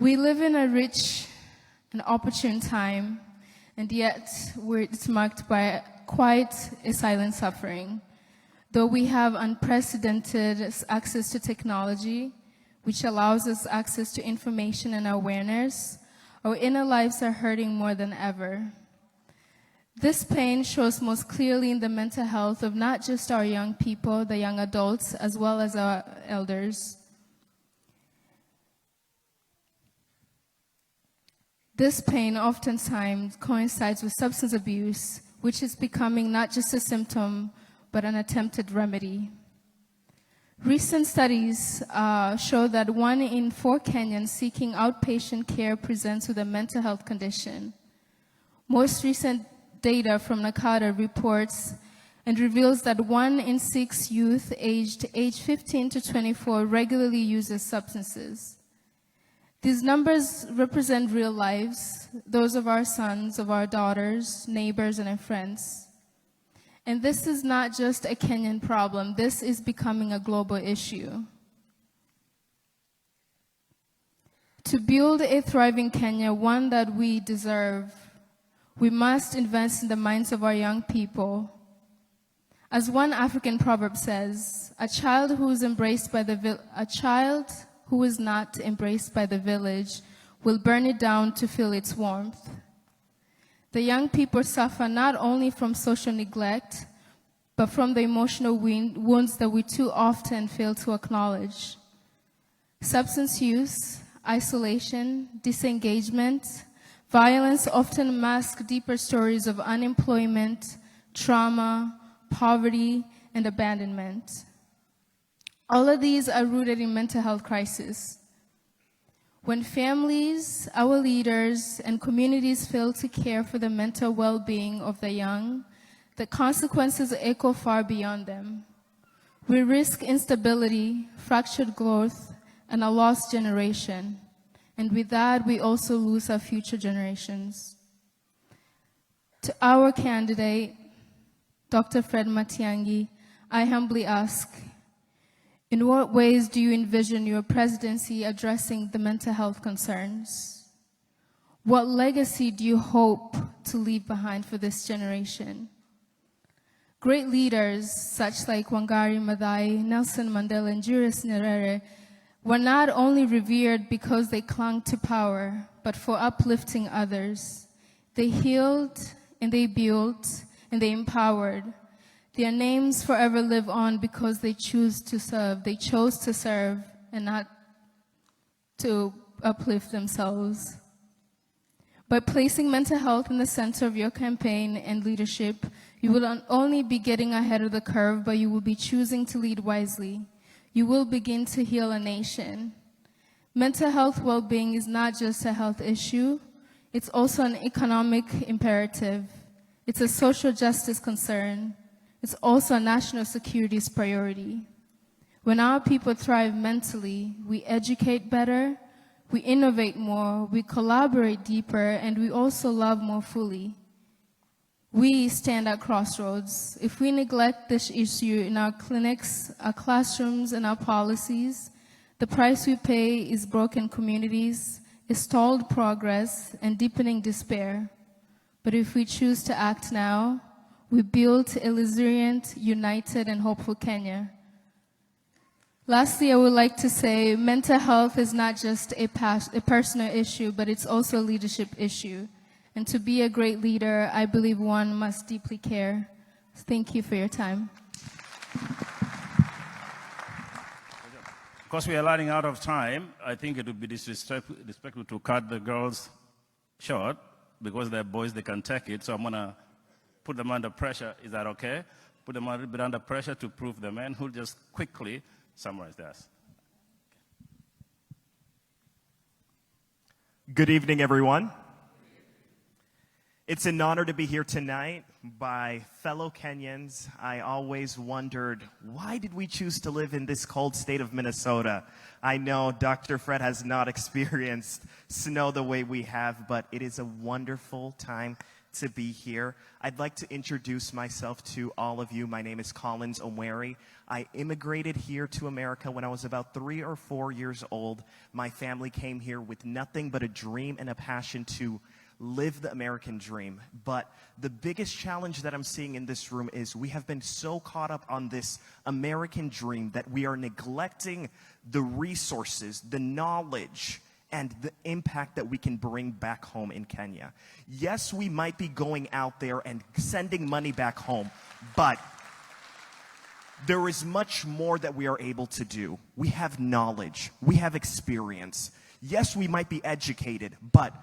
We live in a rich and opportune time, and yet it's marked by quite a silent suffering. Though we have unprecedented access to technology, which allows us access to information and awareness, our inner lives are hurting more than ever. This pain shows most clearly in the mental health of not just our young people, the young adults, as well as our elders. This pain oftentimes coincides with substance abuse, which is becoming not just a symptom, but an attempted remedy. Recent studies show that 1 in 4 Kenyans seeking outpatient care presents with a mental health condition. Most recent data from NACADA reports and reveals that 1 in 6 youth aged 15 to 24 regularly uses substances. These numbers represent real lives, those of our sons, of our daughters, neighbors, and our friends. And this is not just a Kenyan problem. This is becoming a global issue. To build a thriving Kenya, one that we deserve, we must invest in the minds of our young people. As one African proverb says, a child who is not embraced by the village will burn it down to feel its warmth. The young people suffer not only from social neglect, but from the emotional wounds that we too often fail to acknowledge. Substance use, isolation, disengagement, violence often mask deeper stories of unemployment, trauma, poverty, and abandonment. All of these are rooted in mental health crisis. When families, our leaders, and communities fail to care for the mental well-being of the young, the consequences echo far beyond them. We risk instability, fractured growth, and a lost generation. And with that, we also lose our future generations. To our candidate, Dr. Fred Matiang'i, I humbly ask, in what ways do you envision your presidency addressing the mental health concerns? What legacy do you hope to leave behind for this generation? Great leaders, such like Wangari Maathai, Nelson Mandela, and Julius Nyerere, were not only revered because they clung to power, but for uplifting others. They healed, and they built, and they empowered. Their names forever live on because they chose to serve and not to uplift themselves. By placing mental health in the center of your campaign and leadership, you will not only be getting ahead of the curve, but you will be choosing to lead wisely. You will begin to heal a nation. Mental health well-being is not just a health issue, it's also an economic imperative. It's a social justice concern. It's also a national security priority. When our people thrive mentally, we educate better, we innovate more, we collaborate deeper, and we also love more fully. We stand at crossroads. If we neglect this issue in our clinics, our classrooms, and our policies, the price we pay is broken communities, stalled progress, and deepening despair. But if we choose to act now, we build a resilient, united, and hopeful Kenya. Lastly, I would like to say mental health is not just a personal issue, but it's also a leadership issue. And to be a great leader, I believe one must deeply care. Thank you for your time. Because we are running out of time, I think it would be disrespectful to cut the girls short, because they're boys, they can take it. So I'm going to put them under pressure. Is that okay? Put them a little bit under pressure to prove the men who just quickly summarize this. Good evening, everyone. It's an honor to be here tonight by fellow Kenyans. I always wondered, why did we choose to live in this cold state of Minnesota? I know Dr. Fred has not experienced snow the way we have, but it is a wonderful time to be here. I'd like to introduce myself to all of you. My name is Collins Omweri. I immigrated here to America when I was about 3 or 4 years old. My family came here with nothing but a dream and a passion to live the American dream. But the biggest challenge that I'm seeing in this room is we have been so caught up on this American dream that we are neglecting the resources, the knowledge, and the impact that we can bring back home in Kenya. Yes, we might be going out there and sending money back home, but there is much more that we are able to do. We have knowledge, we have experience. Yes, we might be educated, but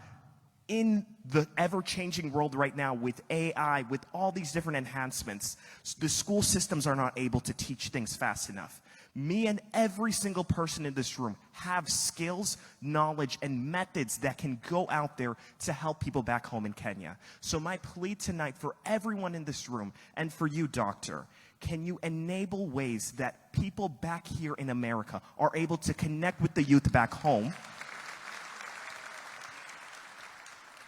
in the ever-changing world right now with AI, with all these different enhancements, the school systems are not able to teach things fast enough. Me and every single person in this room have skills, knowledge, and methods that can go out there to help people back home in Kenya. So my plea tonight for everyone in this room, and for you, Doctor, can you enable ways that people back here in America are able to connect with the youth back home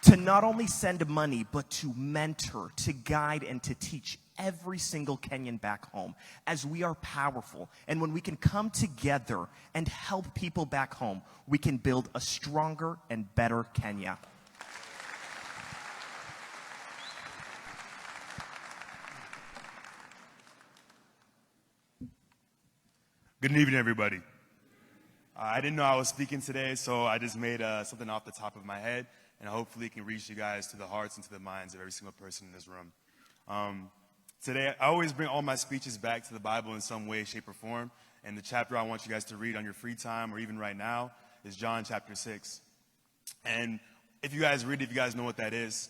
to not only send money, but to mentor, to guide, and to teach every single Kenyan back home, as we are powerful. And when we can come together and help people back home, we can build a stronger and better Kenya. Good evening, everybody. I didn't know I was speaking today, so I just made something off the top of my head, and hopefully it can reach you guys to the hearts and to the minds of every single person in this room. Today, I always bring all my speeches back to the Bible in some way, shape, or form, and the chapter I want you guys to read on your free time or even right now is John chapter 6. And if you guys read it, if you guys know what that is,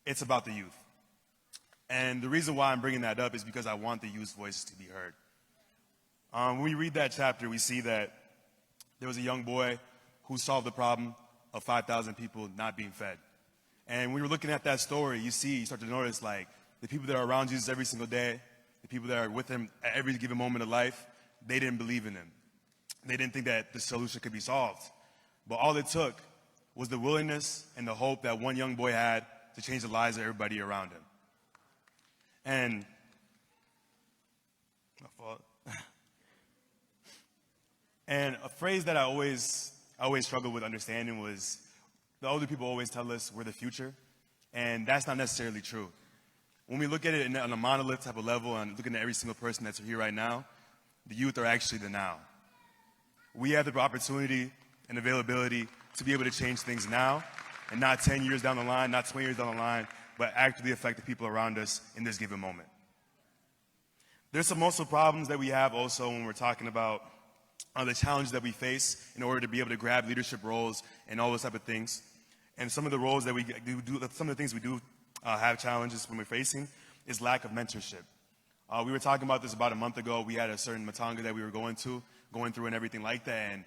it's about the youth. And the reason why I'm bringing that up is because I want the youth's voices to be heard. When we read that chapter, we see that there was a young boy who solved the problem of 5,000 people not being fed. And when you're looking at that story, you start to notice, like, the people that are around Jesus every single day, the people that are with him at every given moment of life, they didn't believe in him. They didn't think that the solution could be solved. But all it took was the willingness and the hope that one young boy had to change the lives of everybody around him. And my fault. And a phrase that I always struggled with understanding was, the older people always tell us we're the future, and that's not necessarily true. When we look at it on a monolith type of level and looking at every single person that's here right now, the youth are actually the now. We have the opportunity and availability to be able to change things now, and not 10 years down the line, not 20 years down the line, but actively affect the people around us in this given moment. There's some also problems that we have also when we're talking about the challenges that we face in order to be able to grab leadership roles and all those type of things. And some of the roles that we do, some of the things we do have challenges when we're facing is lack of mentorship. We were talking about this about a month ago. We had a certain Matiang'i that we were going through and everything like that. And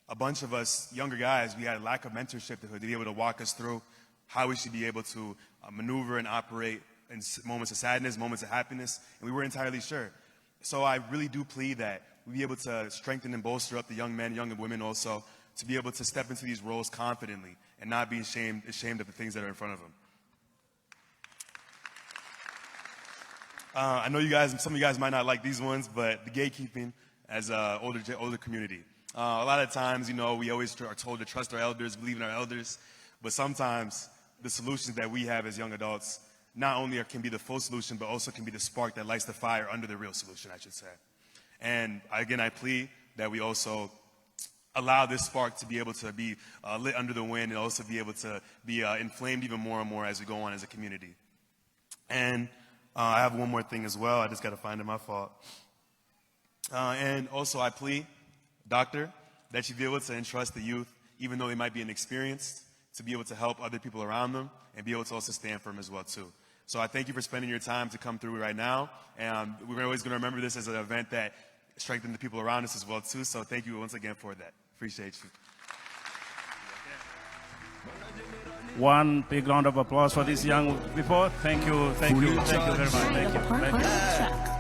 a bunch of us younger guys, we had a lack of mentorship to be able to walk us through how we should be able to maneuver and operate in moments of sadness, moments of happiness, and we weren't entirely sure. So I really do plead that we be able to strengthen and bolster up the young men, young women also, to be able to step into these roles confidently and not be ashamed of the things that are in front of them. I know you guys, some of you guys might not like these ones, but the gatekeeping as an older community. A lot of times, we always are told to trust our elders, believe in our elders, but sometimes the solutions that we have as young adults not only can be the full solution, but also can be the spark that lights the fire under the real solution, I should say. And again, I plead that we also allow this spark to be able to be lit under the wind and also be able to be inflamed even more and more as we go on as a community. And I have one more thing as well. I just got to find it, my fault. And also I plead, Doctor, that you be able to entrust the youth, even though they might be inexperienced, to be able to help other people around them and be able to also stand for them as well too. So I thank you for spending your time to come through right now. And we're always going to remember this as an event that strengthened the people around us as well too. So thank you once again for that. Appreciate you. One big round of applause for these young people. Thank you very much. Thank you.